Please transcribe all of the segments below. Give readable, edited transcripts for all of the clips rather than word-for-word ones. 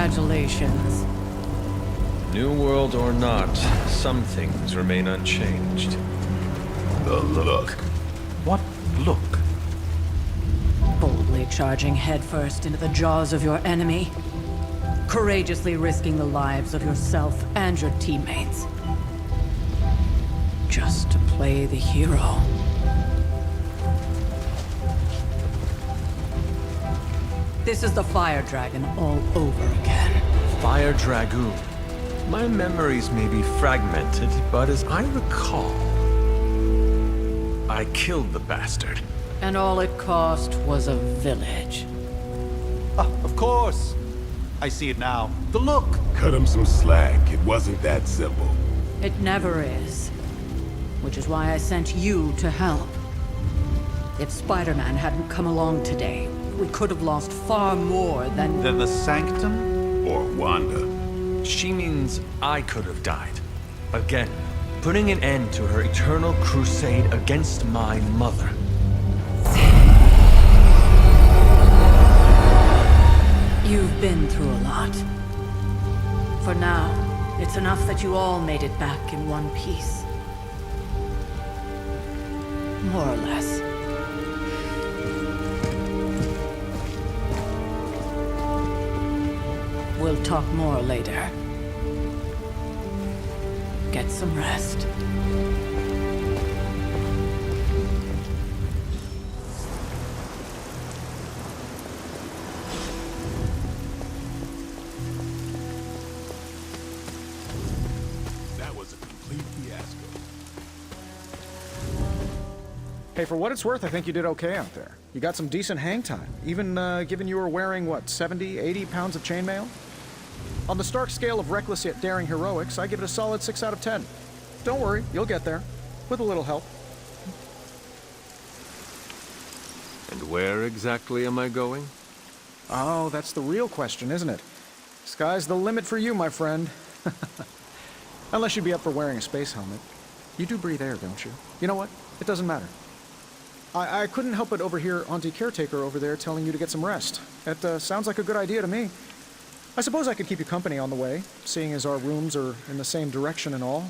Congratulations. New world or not, some things remain unchanged. The look. What look? Boldly charging headfirst into the jaws of your enemy. Courageously risking the lives of yourself and your teammates. Just to play the hero. This is the Fire Dragon all over again. Fire Dragoon. My memories may be fragmented, but as I recall, I killed the bastard. And all it cost was a village. Ah, of course. I see it now. The look. Cut him some slack. It wasn't that simple. It never is. Which is why I sent you to help. If Spider-Man hadn't come along today, we could have lost far more than... Then the Sanctum? Or Wanda. She means I could have died. Again, putting an end to her eternal crusade against my mother. You've been through a lot. For now, it's enough that you all made it back in one piece. More or less. We'll talk more later. Get some rest. That was a complete fiasco. Hey, for what it's worth, I think you did okay out there. You got some decent hang time, even given you were wearing, what, 70, 80 pounds of chainmail? On the Stark scale of reckless yet daring heroics, I give it a solid 6 out of 10. Don't worry, you'll get there. With a little help. And where exactly am I going? Oh, that's the real question, isn't it? Sky's the limit for you, my friend. Unless you'd be up for wearing a space helmet. You do breathe air, don't you? You know what? It doesn't matter. I couldn't help but overhear Auntie Caretaker over there telling you to get some rest. That sounds like a good idea to me. I suppose I could keep you company on the way, seeing as our rooms are in the same direction and all.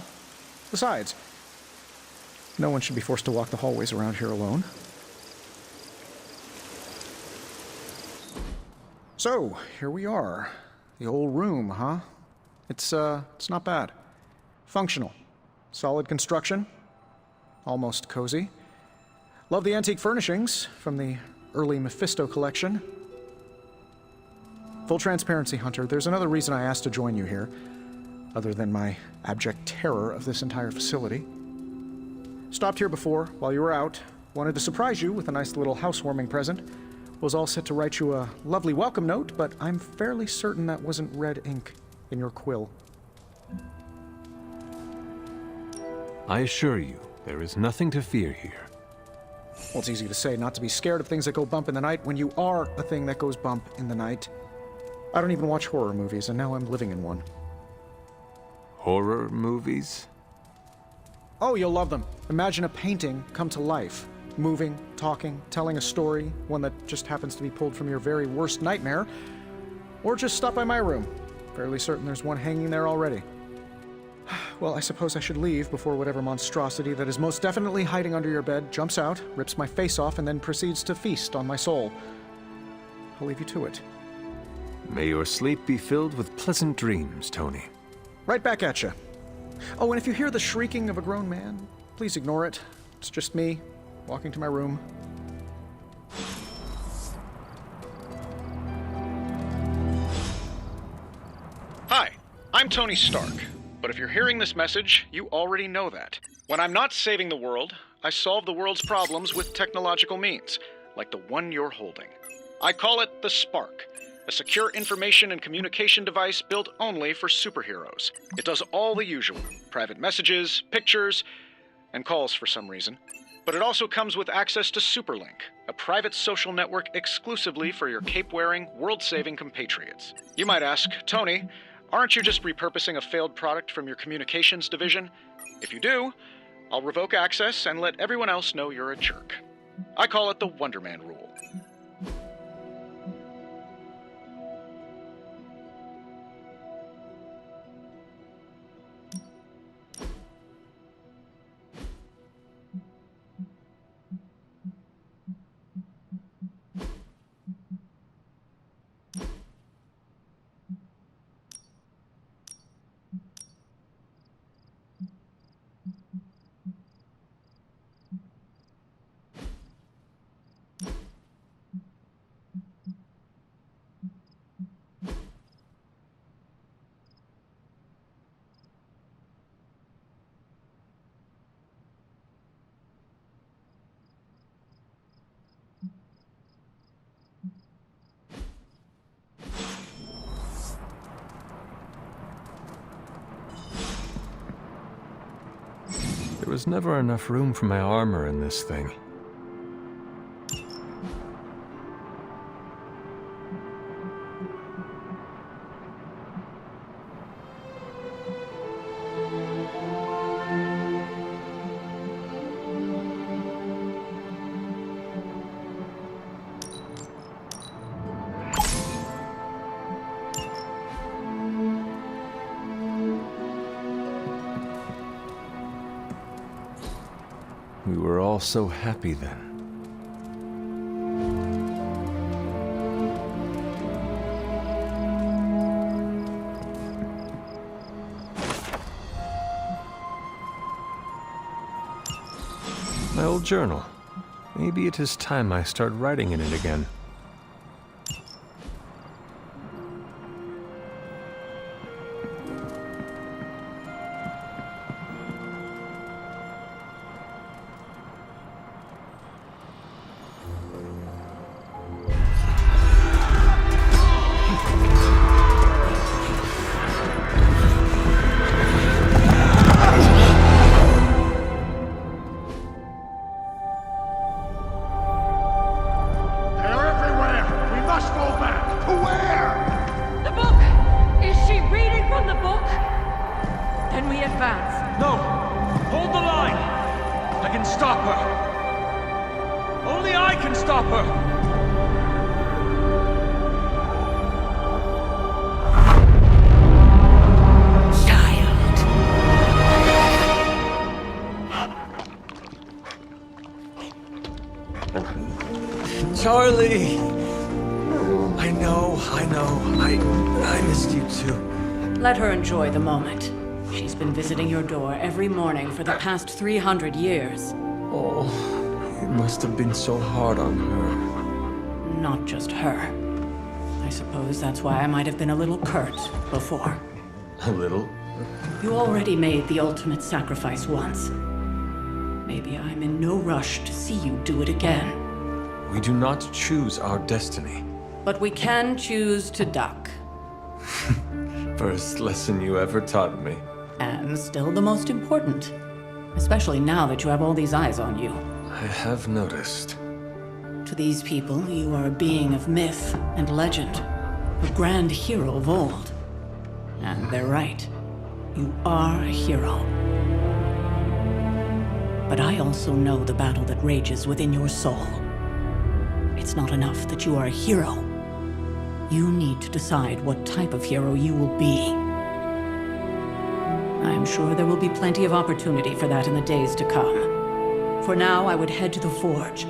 Besides, no one should be forced to walk the hallways around here alone. So, here we are. The old room, huh? It's not bad. Functional. Solid construction. Almost cozy. Love the antique furnishings from the early Mephisto collection. Full transparency, Hunter, there's another reason I asked to join you here, other than my abject terror of this entire facility. Stopped here before, while you were out, wanted to surprise you with a nice little housewarming present. Was all set to write you a lovely welcome note, but I'm fairly certain that wasn't red ink in your quill. I assure you, there is nothing to fear here. Well, it's easy to say not to be scared of things that go bump in the night when you are a thing that goes bump in the night. I don't even watch horror movies, and now I'm living in one. Horror movies? Oh, you'll love them. Imagine a painting come to life. Moving, talking, telling a story, one that just happens to be pulled from your very worst nightmare. Or just stop by my room. Fairly certain there's one hanging there already. Well, I suppose I should leave before whatever monstrosity that is most definitely hiding under your bed jumps out, rips my face off, and then proceeds to feast on my soul. I'll leave you to it. May your sleep be filled with pleasant dreams, Tony. Right back at you. Oh, and if you hear the shrieking of a grown man, please ignore it. It's just me, walking to my room. Hi, I'm Tony Stark, but if you're hearing this message, you already know that. When I'm not saving the world, I solve the world's problems with technological means, like the one you're holding. I call it the Spark, a secure information and communication device built only for superheroes. It does all the usual, private messages, pictures, and calls for some reason. But it also comes with access to Superlink, a private social network exclusively for your cape-wearing, world-saving compatriots. You might ask, Tony, aren't you just repurposing a failed product from your communications division? If you do, I'll revoke access and let everyone else know you're a jerk. I call it the Wonder Man rule. was never enough room for my armor in this thing. We were all so happy then. My old journal. Maybe it is time I start writing in it again. They're everywhere! We must go back! To where? The book! Is she reading from the book? Then we advance. No! Hold the line! I can stop her! Only I can stop her! Charlie! I know. I missed you too. Let her enjoy the moment. She's been visiting your door every morning for the past 300 years. Oh, it must have been so hard on her. Not just her. I suppose that's why I might have been a little curt before. A little? You already made the ultimate sacrifice once. Maybe I'm in no rush to see you do it again. We do not choose our destiny. But we can choose to duck. First lesson you ever taught me. And still the most important. Especially now that you have all these eyes on you. I have noticed. To these people, you are a being of myth and legend. A grand hero of old. And they're right. You are a hero. But I also know the battle that rages within your soul. It's not enough that you are a hero. You need to decide what type of hero you will be. I'm sure there will be plenty of opportunity for that in the days to come. For now, I would head to the forge.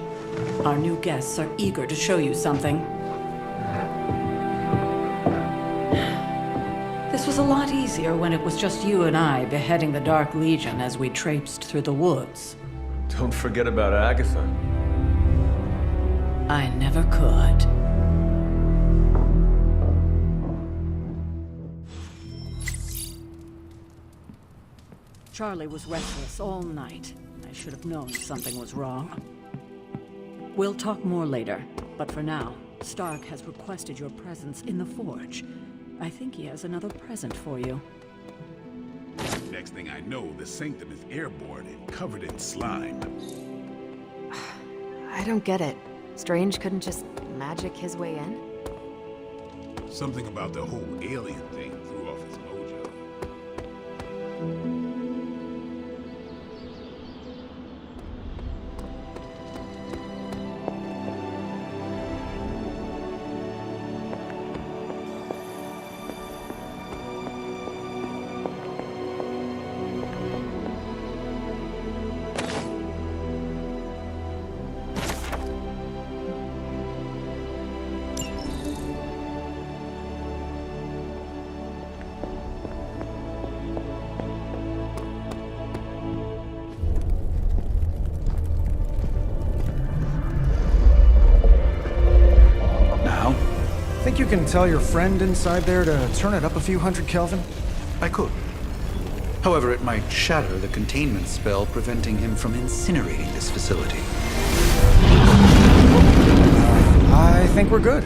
Our new guests are eager to show you something. This was a lot easier when it was just you and I beheading the Dark Legion as we traipsed through the woods. Don't forget about Agatha. I never could. Charlie was restless all night. I should have known something was wrong. We'll talk more later, but for now, Stark has requested your presence in the forge. I think he has another present for you. Next thing I know, the sanctum is airborne and covered in slime. I don't get it. Strange couldn't just magic his way in? Something about the whole alien thing threw off his mojo. Think you can tell your friend inside there to turn it up a few hundred Kelvin? I could. However, it might shatter the containment spell preventing him from incinerating this facility. I think we're good.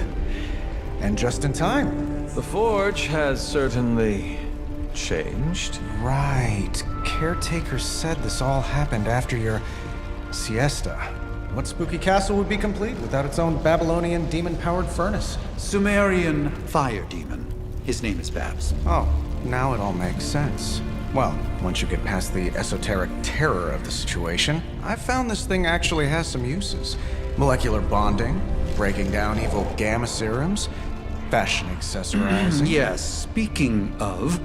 And just in time. The forge has certainly changed. Right. Caretaker said this all happened after your siesta. What spooky castle would be complete without its own Babylonian demon-powered furnace? Sumerian fire demon. His name is Babs. Oh, now it all makes sense. Well, once you get past the esoteric terror of the situation, I've found this thing actually has some uses. Molecular bonding, breaking down evil gamma serums, fashion accessorizing. Yes, speaking of...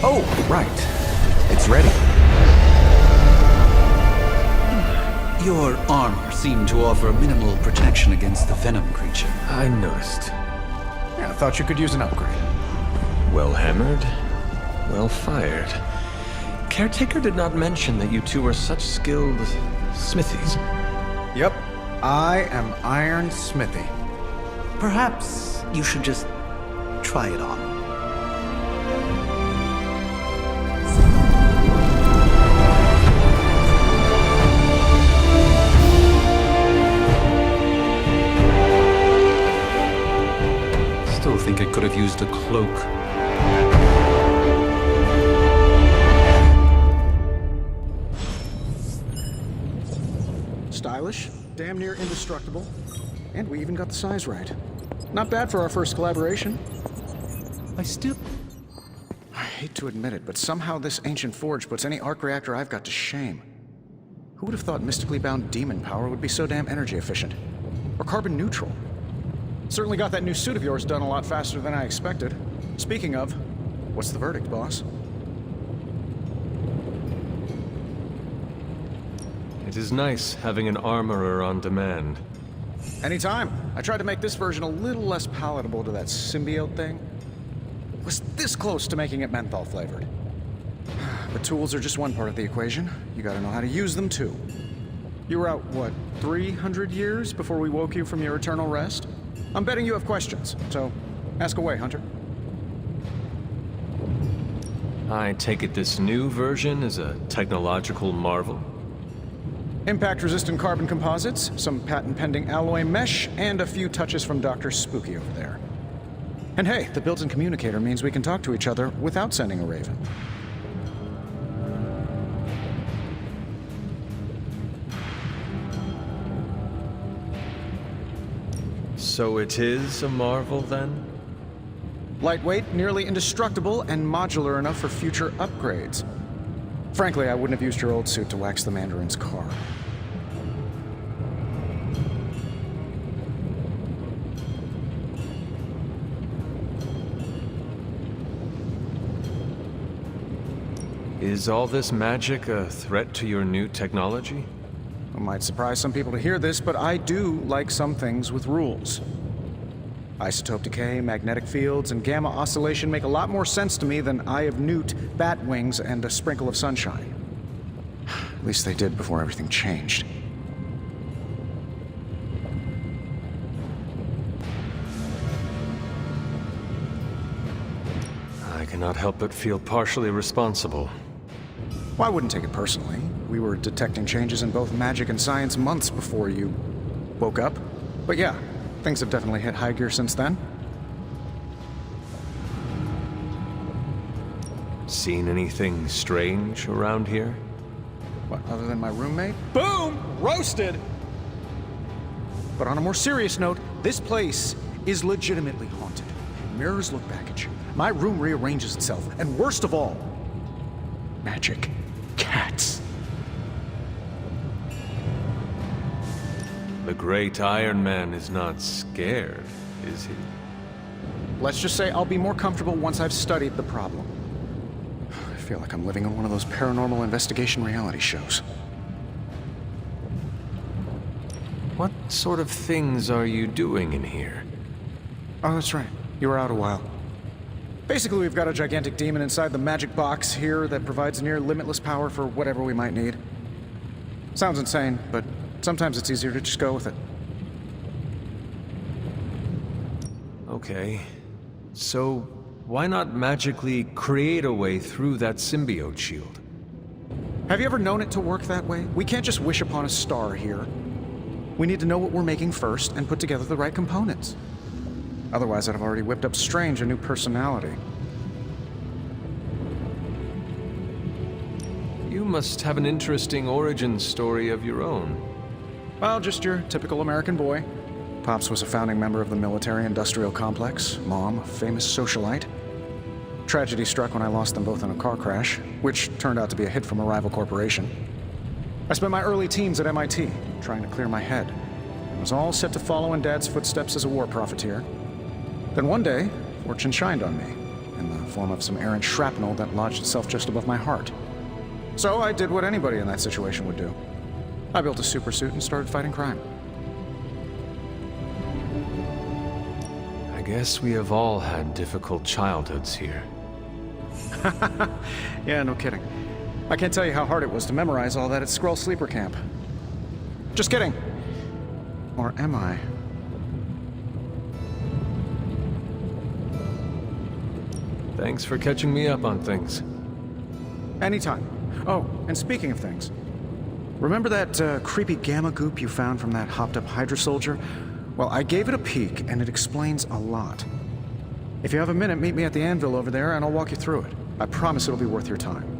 Oh, right. It's ready. Your armor seemed to offer minimal protection against the venom creature. I noticed. Yeah, I thought you could use an upgrade. Well hammered, well fired. Caretaker did not mention that you two were such skilled smithies. Yep, I am Iron Smithy. Perhaps you should just try it on. Still think it could have used a cloak. Stylish, damn near indestructible, and we even got the size right. Not bad for our first collaboration. I hate to admit it, but somehow this ancient forge puts any arc reactor I've got to shame. Who would have thought mystically bound demon power would be so damn energy efficient? Or carbon neutral? Certainly got that new suit of yours done a lot faster than I expected. Speaking of, what's the verdict, boss? It is nice having an armorer on demand. Anytime. I tried to make this version a little less palatable to that symbiote thing. Was this close to making it menthol flavored. But tools are just one part of the equation. You gotta know how to use them too. You were out, what, 300 years before we woke you from your eternal rest? I'm betting you have questions, so ask away, Hunter. I take it this new version is a technological marvel? Impact-resistant carbon composites, some patent-pending alloy mesh, and a few touches from Dr. Spooky over there. And hey, the built-in communicator means we can talk to each other without sending a raven. So it is a marvel, then? Lightweight, nearly indestructible, and modular enough for future upgrades. Frankly, I wouldn't have used your old suit to wax the Mandarin's car. Is all this magic a threat to your new technology? It might surprise some people to hear this, but I do like some things with rules. Isotope decay, magnetic fields, and gamma oscillation make a lot more sense to me than Eye of Newt, bat wings, and a sprinkle of sunshine. At least they did before everything changed. I cannot help but feel partially responsible. Well, I wouldn't take it personally. We were detecting changes in both magic and science months before you woke up. But yeah, things have definitely hit high gear since then. Seen anything strange around here? What, other than my roommate? Boom! Roasted! But on a more serious note, this place is legitimately haunted. Mirrors look back at you. My room rearranges itself. And worst of all, magic cats. The great Iron Man is not scared, is he? Let's just say I'll be more comfortable once I've studied the problem. I feel like I'm living in one of those paranormal investigation reality shows. What sort of things are you doing in here? Oh, that's right. You were out a while. Basically, we've got a gigantic demon inside the magic box here that provides near limitless power for whatever we might need. Sounds insane, but sometimes it's easier to just go with it. Okay. So, why not magically create a way through that symbiote shield? Have you ever known it to work that way? We can't just wish upon a star here. We need to know what we're making first and put together the right components. Otherwise, I'd have already whipped up Strange a new personality. must have an interesting origin story of your own. Well, just your typical American boy. Pops was a founding member of the military-industrial complex. Mom, a famous socialite. Tragedy struck when I lost them both in a car crash, which turned out to be a hit from a rival corporation. I spent my early teens at MIT, trying to clear my head. I was all set to follow in Dad's footsteps as a war profiteer. Then one day, fortune shined on me, in the form of some errant shrapnel that lodged itself just above my heart. So I did what anybody in that situation would do. I built a supersuit and started fighting crime. I guess we have all had difficult childhoods here. Yeah, no kidding. I can't tell you how hard it was to memorize all that at Skrull Sleeper Camp. Just kidding. Or am I? Thanks for catching me up on things. Anytime. Oh, and speaking of things, remember that creepy gamma goop you found from that hopped-up Hydra soldier? Well, I gave it a peek, and it explains a lot. If you have a minute, meet me at the anvil over there, and I'll walk you through it. I promise it'll be worth your time.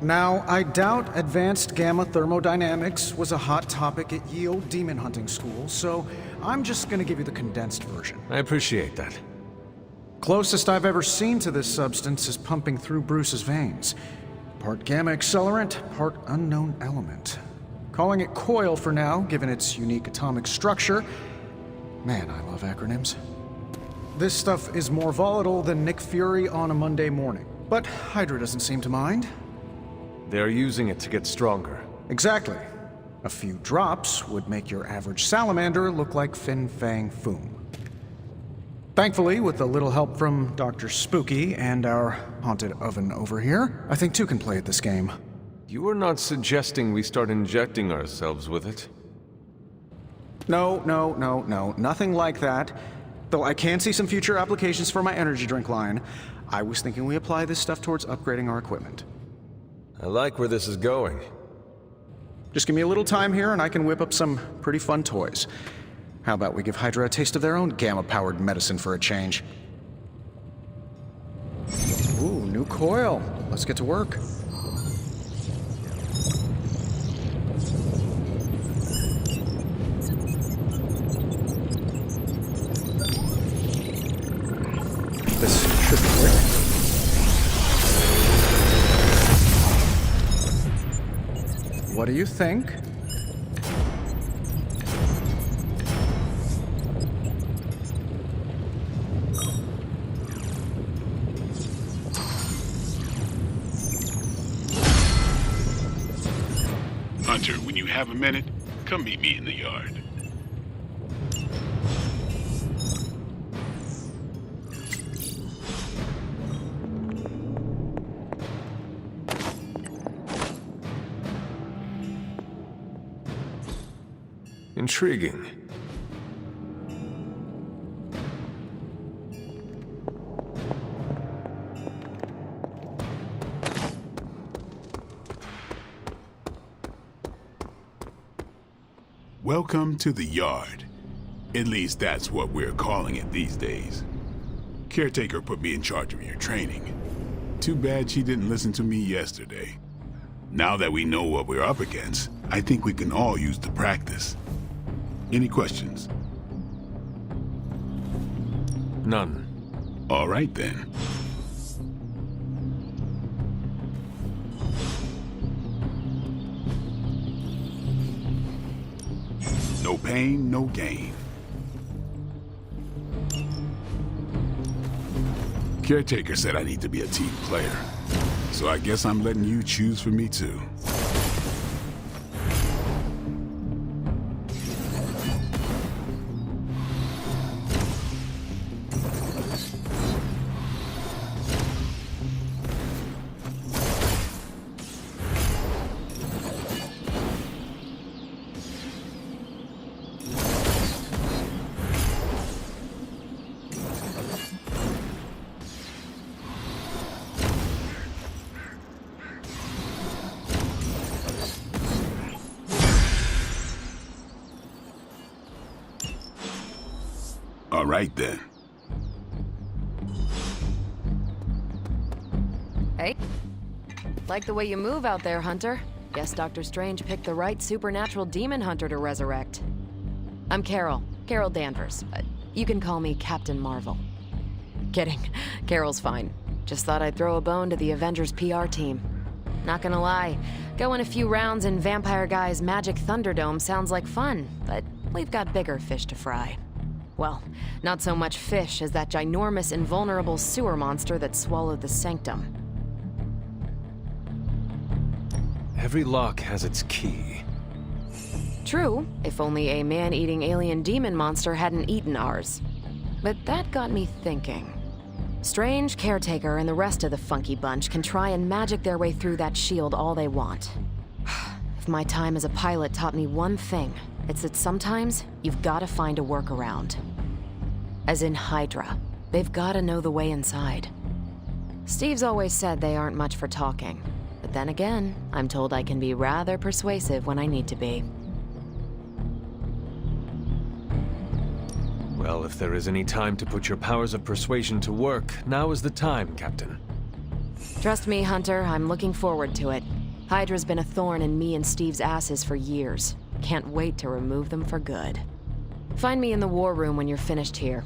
Now, I doubt advanced gamma thermodynamics was a hot topic at ye old demon hunting school, so I'm just gonna give you the condensed version. I appreciate that. Closest I've ever seen to this substance is pumping through Bruce's veins. Part gamma accelerant, part unknown element. Calling it coil for now, given its unique atomic structure. Man, I love acronyms. This stuff is more volatile than Nick Fury on a Monday morning. But Hydra doesn't seem to mind. They're using it to get stronger. Exactly. A few drops would make your average salamander look like Fin Fang Foom. Thankfully, with a little help from Dr. Spooky and our haunted oven over here, I think two can play at this game. You are not suggesting we start injecting ourselves with it? No, nothing like that. Though I can see some future applications for my energy drink line. I was thinking we apply this stuff towards upgrading our equipment. I like where this is going. Just give me a little time here and I can whip up some pretty fun toys. How about we give Hydra a taste of their own gamma-powered medicine for a change? Ooh, new coil. Let's get to work. This should be quick. What do you think? Hunter, when you have a minute, come meet me in the yard. Intriguing. Welcome to the yard. At least that's what we're calling it these days. Caretaker put me in charge of your training. Too bad she didn't listen to me yesterday. Now that we know what we're up against, I think we can all use the practice. Any questions? None. All right then. No pain, no gain. Caretaker said I need to be a team player, so I guess I'm letting you choose for me too. right then. Hey. Like the way you move out there, Hunter. Guess Dr. Strange picked the right supernatural demon hunter to resurrect. I'm Carol. Carol Danvers. You can call me Captain Marvel. Kidding. Carol's fine. Just thought I'd throw a bone to the Avengers PR team. Not gonna lie, going a few rounds in Vampire Guy's Magic Thunderdome sounds like fun, but we've got bigger fish to fry. Well, not so much fish as that ginormous invulnerable sewer monster that swallowed the Sanctum. Every lock has its key. True, if only a man-eating alien demon monster hadn't eaten ours. But that got me thinking. Strange, Caretaker, and the rest of the funky bunch can try and magic their way through that shield all they want. If my time as a pilot taught me one thing, it's that sometimes you've gotta find a workaround. As in Hydra, they've gotta know the way inside. Steve's always said they aren't much for talking. But then again, I'm told I can be rather persuasive when I need to be. Well, if there is any time to put your powers of persuasion to work, now is the time, Captain. Trust me, Hunter, I'm looking forward to it. Hydra's been a thorn in me and Steve's asses for years. Can't wait to remove them for good. Find me in the war room when you're finished here.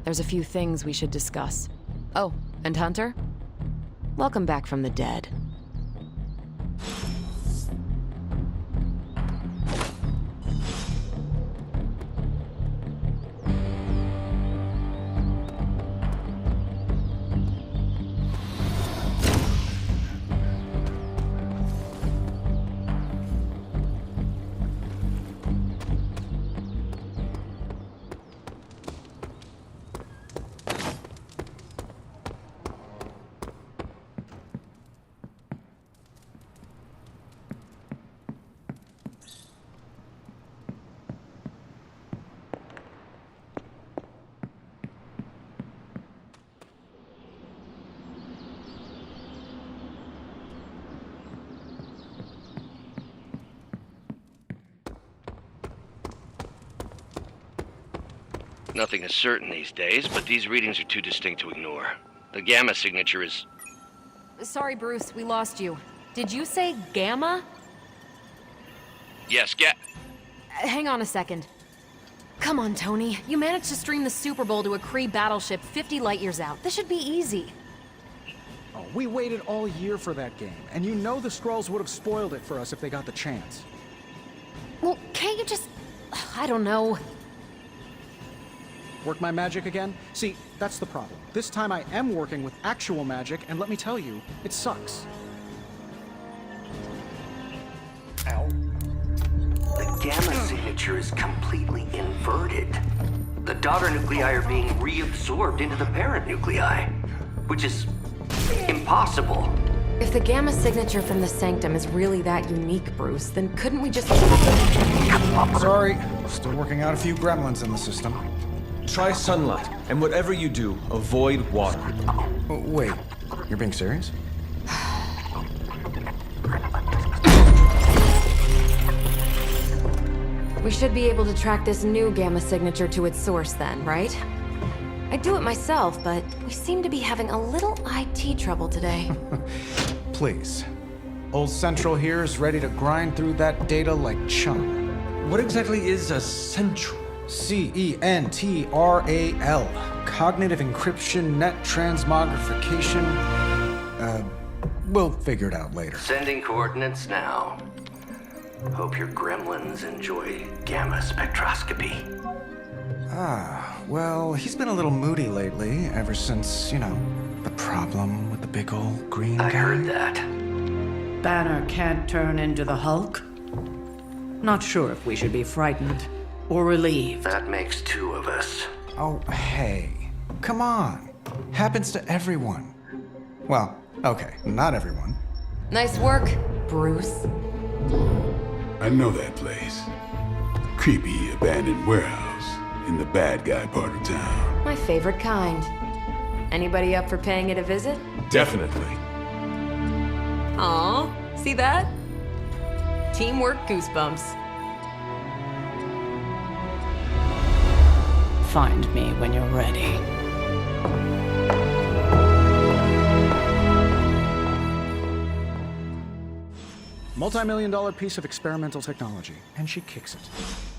There's a few things we should discuss. Oh, and Hunter? Welcome back from the dead. Nothing is certain these days, but these readings are too distinct to ignore. The gamma signature is... Sorry, Bruce, we lost you. Did you say Gamma? Yes, Hang on a second. Come on, Tony. You managed to stream the Super Bowl to a Kree battleship 50 light years out. This should be easy. Oh, we waited all year for that game, and you know the Skrulls would have spoiled it for us if they got the chance. Well, can't you just... I don't know. Work my magic again? See, that's the problem. This time I am working with actual magic, and let me tell you, it sucks. Ow. The gamma signature is completely inverted. The daughter nuclei are being reabsorbed into the parent nuclei, which is impossible. If the gamma signature from the Sanctum is really that unique, Bruce, then couldn't we just... Sorry, still working out a few gremlins in the system. Try sunlight, and whatever you do, avoid water. Oh, wait, you're being serious? We should be able to track this new gamma signature to its source then, right? I'd do it myself, but we seem to be having a little IT trouble today. Please. Old Central here is ready to grind through that data like chum. What exactly is a central? CENTRAL. Cognitive encryption, net transmogrification. We'll figure it out later. Sending coordinates now. Hope your gremlins enjoy gamma spectroscopy. Well, he's been a little moody lately, ever since, you know, the problem with the big old green guy. I heard that. Banner can't turn into the Hulk? Not sure if we should be frightened or relieved. That makes two of us. Oh, hey. Come on. Happens to everyone. Well, okay, not everyone. Nice work, Bruce. I know that place. Creepy abandoned warehouse in the bad guy part of town. My favorite kind. Anybody up for paying it a visit? Definitely. Aw, see that? Teamwork goosebumps. Find me when you're ready. Multi-million-dollar piece of experimental technology, and she kicks it.